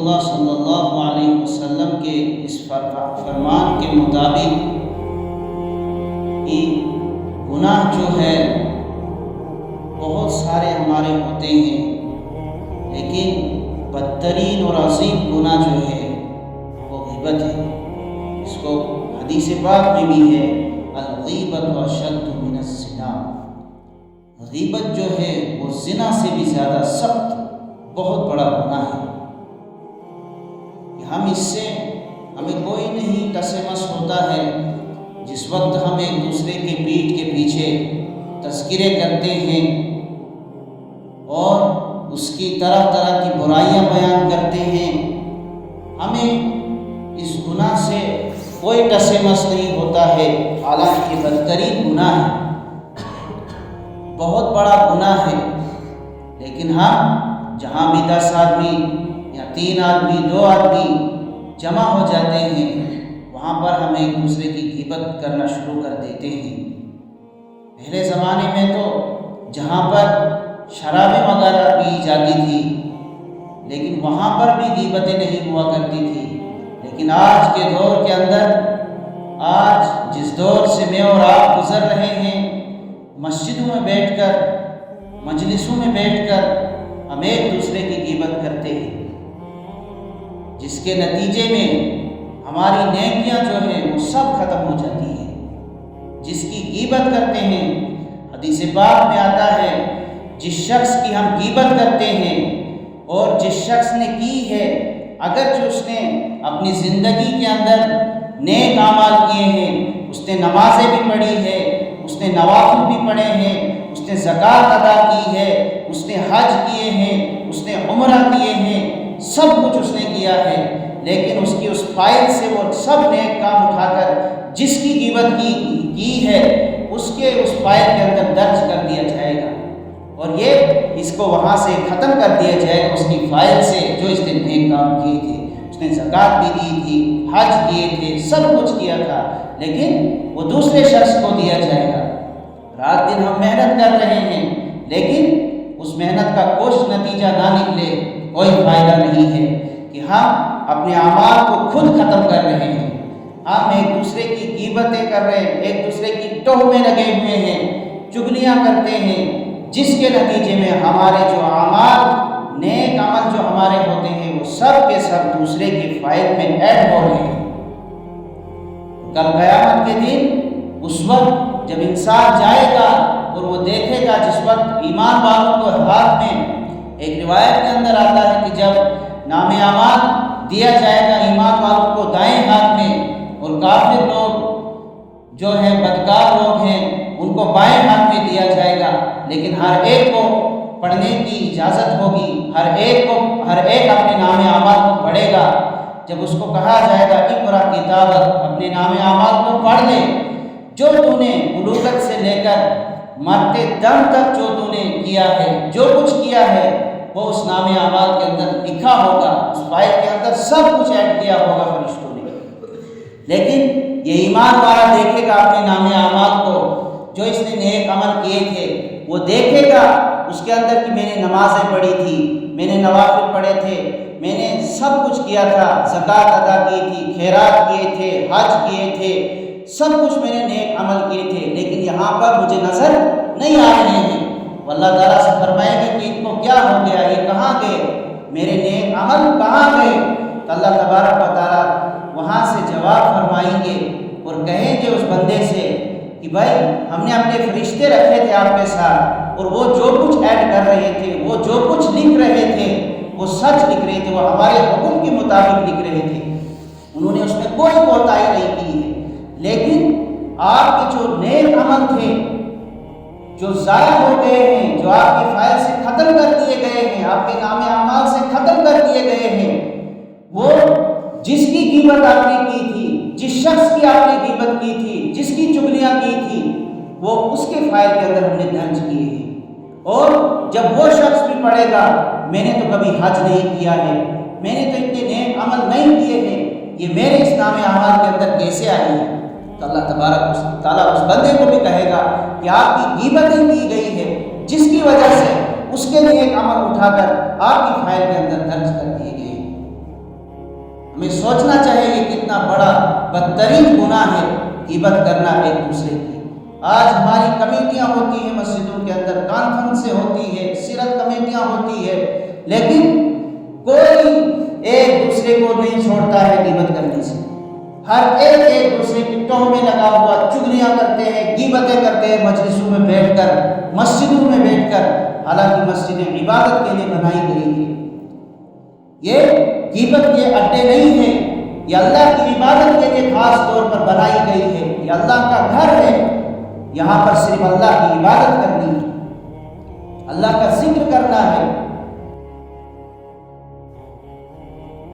اللہ صلی اللہ علیہ وسلم کے اس فرمان کے مطابق گناہ جو ہے بہت سارے ہمارے ہوتے ہیں، لیکن بدترین اور عظیم گناہ جو ہے وہ غیبت ہے۔ اس کو حدیث پاک میں بھی ہے، الغیبت اشد من الزنا۔ غیبت جو ہے وہ زنا سے بھی زیادہ سخت بہت بڑا گناہ ہے کہ ہمیں کوئی نہیں ٹس مس ہوتا ہے جس وقت ہم ایک دوسرے کے پیٹھ کے پیچھے تذکرے کرتے ہیں اور اس کی طرح طرح کی برائیاں بیان کرتے ہیں، ہمیں اس گناہ سے کوئی ٹس مس نہیں ہوتا ہے، حالانکہ بدترین گناہ ہے، بہت بڑا گناہ ہے، لیکن ہم جہاں بھی 10 آدمی یا 3 آدمی 2 آدمی جمع ہو جاتے ہیں، وہاں پر ہم ایک دوسرے کی غیبت کرنا شروع کر دیتے ہیں۔ پہلے زمانے میں تو جہاں پر شرابیں وغیرہ پی جاتی تھی، لیکن وہاں پر بھی غیبتیں نہیں ہوا کرتی تھی، لیکن آج کے دور کے اندر، آج جس دور سے میں اور آپ گزر رہے ہیں، مسجدوں میں بیٹھ کر، مجلسوں میں بیٹھ کر ہم ایک دوسرے کی غیبت کرتے ہیں، جس کے نتیجے میں ہماری نیکیاں جو ہیں وہ سب ختم ہو جاتی ہیں۔ جس کی غیبت کرتے ہیں، حدیث پاک میں آتا ہے، جس شخص کی ہم غیبت کرتے ہیں اور جس شخص نے کی ہے، اگرچہ اس نے اپنی زندگی کے اندر نیک اعمال کیے ہیں، اس نے نمازیں بھی پڑھی ہے، اس نے نوافل بھی پڑھے ہیں، اس نے زکوٰۃ ادا کی ہے، اس نے حج کیے ہیں، اس نے عمرہ کیے ہیں، سب کچھ اس نے کیا ہے، لیکن اس کی اس فائل سے وہ سب نیک کام اٹھا کر جس کی غیبت کی ہے اس کے اس فائل کے اندر درج کر دیا جائے گا، اور یہ اس کو وہاں سے ختم کر دیا جائے گا اس کی فائل سے، جو اس نے نیک کام کیے تھے، اس نے زکوٰۃ بھی دی تھی، حج کیے تھے، سب کچھ کیا تھا، لیکن وہ دوسرے شخص کو دیا جائے گا۔ رات دن ہم محنت کر رہے ہیں، لیکن اس محنت کا کچھ نتیجہ نہ نکلے، کوئی فائدہ نہیں ہے کہ ہم اپنے اعمال کو خود ختم کر رہے ہیں، ہم ایک دوسرے کی غیبتیں کر رہے ہیں، ایک دوسرے کی ٹوہ میں لگے ہوئے ہیں، چغلیاں کرتے ہیں، جس کے نتیجے میں ہمارے جو اعمال، نیک عمل جو ہمارے ہوتے ہیں، وہ سب کے سب دوسرے کی فائل میں ایڈ ہو رہے ہیں۔ کل قیامت کے دن اس وقت جب انسان جائے گا اور وہ دیکھے گا، جس وقت ایمان والوں کو ہاتھ میں، ایک روایت کے اندر آتا ہے کہ جب نام اعمال دیا جائے گا ایمان والوں کو دائیں ہاتھ میں، اور کافر لوگ جو ہیں، بدکار لوگ ہیں، ان کو بائیں ہاتھ میں دیا جائے گا، لیکن ہر ایک کو پڑھنے کی اجازت ہوگی، ہر ایک اپنے نام اعمال کو پڑھے گا۔ جب اس کو کہا جائے گا اقرا کتابک، اپنے نام اعمال کو پڑھ لے، جو تو نے بلوغت سے لے کر مرتے دم تک جو تو نے کیا ہے، جو کچھ کیا ہے، وہ اس نام اعمال کے اندر لکھا ہوگا، اس فائل کے اندر سب کچھ ایڈ کیا ہوگا فرشتوں نے۔ لیکن یہ ایمان والا دیکھے گا اپنے نام اعمال کو، جو اس نے نیک عمل کیے تھے، وہ دیکھے گا اس کے اندر کہ میں نے نمازیں پڑھی تھی، میں نے نوافل پڑھے تھے، میں نے سب کچھ کیا تھا، زکوٰۃ ادا کی تھی، خیرات کیے تھے، حج کیے تھے، سب کچھ میں نے نیک عمل کیے تھے، لیکن یہاں پر مجھے نظر نہیں آ رہے ہیں۔ اللہ تعالیٰ سے فرمائیں گے کہ ان کو کیا ہو گیا، یہ کہاں گئے، میرے نیک عمل کہاں گئے؟ تو اللہ تبارک و تعالیٰ وہاں سے جواب فرمائیں گے اور کہیں گے اس بندے سے کہ بھائی، ہم نے اپنے فرشتے رکھے تھے آپ کے ساتھ، اور وہ جو کچھ ایڈ کر رہے تھے، وہ جو کچھ لکھ رہے تھے، وہ سچ لکھ رہے تھے، وہ ہمارے حکم کے مطابق لکھ رہے تھے، انہوں نے اس میں کوئی کوتاہی نہیں کی ہے، لیکن آپ کے جو نیک عمل تھے جو ضائع ہو گئے ہیں، جو آپ کی فائل سے ختم کر دیے گئے ہیں، آپ کے نام اعمال سے ختم کر دیے گئے ہیں، وہ جس کی غیبت آپ نے کی تھی، جس شخص کی آپ نے غیبت کی تھی، جس کی چغلیاں کی تھی، وہ اس کے فائل کے اندر ہم نے درج کیے ہیں۔ اور جب وہ شخص بھی پڑھے گا، میں نے تو کبھی حج نہیں کیا ہے، میں نے تو اتنے نیک عمل نہیں کیے ہیں، یہ میرے اس نام اعمال کے اندر کیسے آئی ہیں؟ تو اللہ تبارک تعالیٰ اس بندے کو بھی کہے گا کہ آپ کی غیبتیں کی گئی ہے، جس کی وجہ سے اس کے نیک عمل اٹھا کر آپ کی فائل کے اندر درج کر دیے گئے۔ ہمیں سوچنا چاہیے یہ کتنا بڑا بدترین گناہ ہے غیبت کرنا ایک دوسرے کی۔ آج ہماری کمیٹیاں ہوتی ہیں مسجدوں کے اندر، کانفرنسیں ہوتی ہے، سیرت کمیٹیاں ہوتی ہے، لیکن کوئی ایک دوسرے کو نہیں چھوڑتا ہے غیبت کرنے سے۔ ہر ایک دوسرے کی ٹوہ میں لگا ہوا چگلیاں کرتے ہیں، غیبتیں کرتے ہیں مجلسوں میں بیٹھ کر، مسجدوں میں بیٹھ کر، حالانکہ مسجدیں عبادت کے لیے بنائی گئی ہیں۔ یہ غیبت کے اڈے نہیں ہیں، یہ اللہ کی عبادت کے لیے خاص طور پر بنائی گئی ہے۔ یہ اللہ کا گھر ہے، یہاں پر صرف اللہ کی عبادت کرنی ہے، اللہ کا ذکر کرنا ہے۔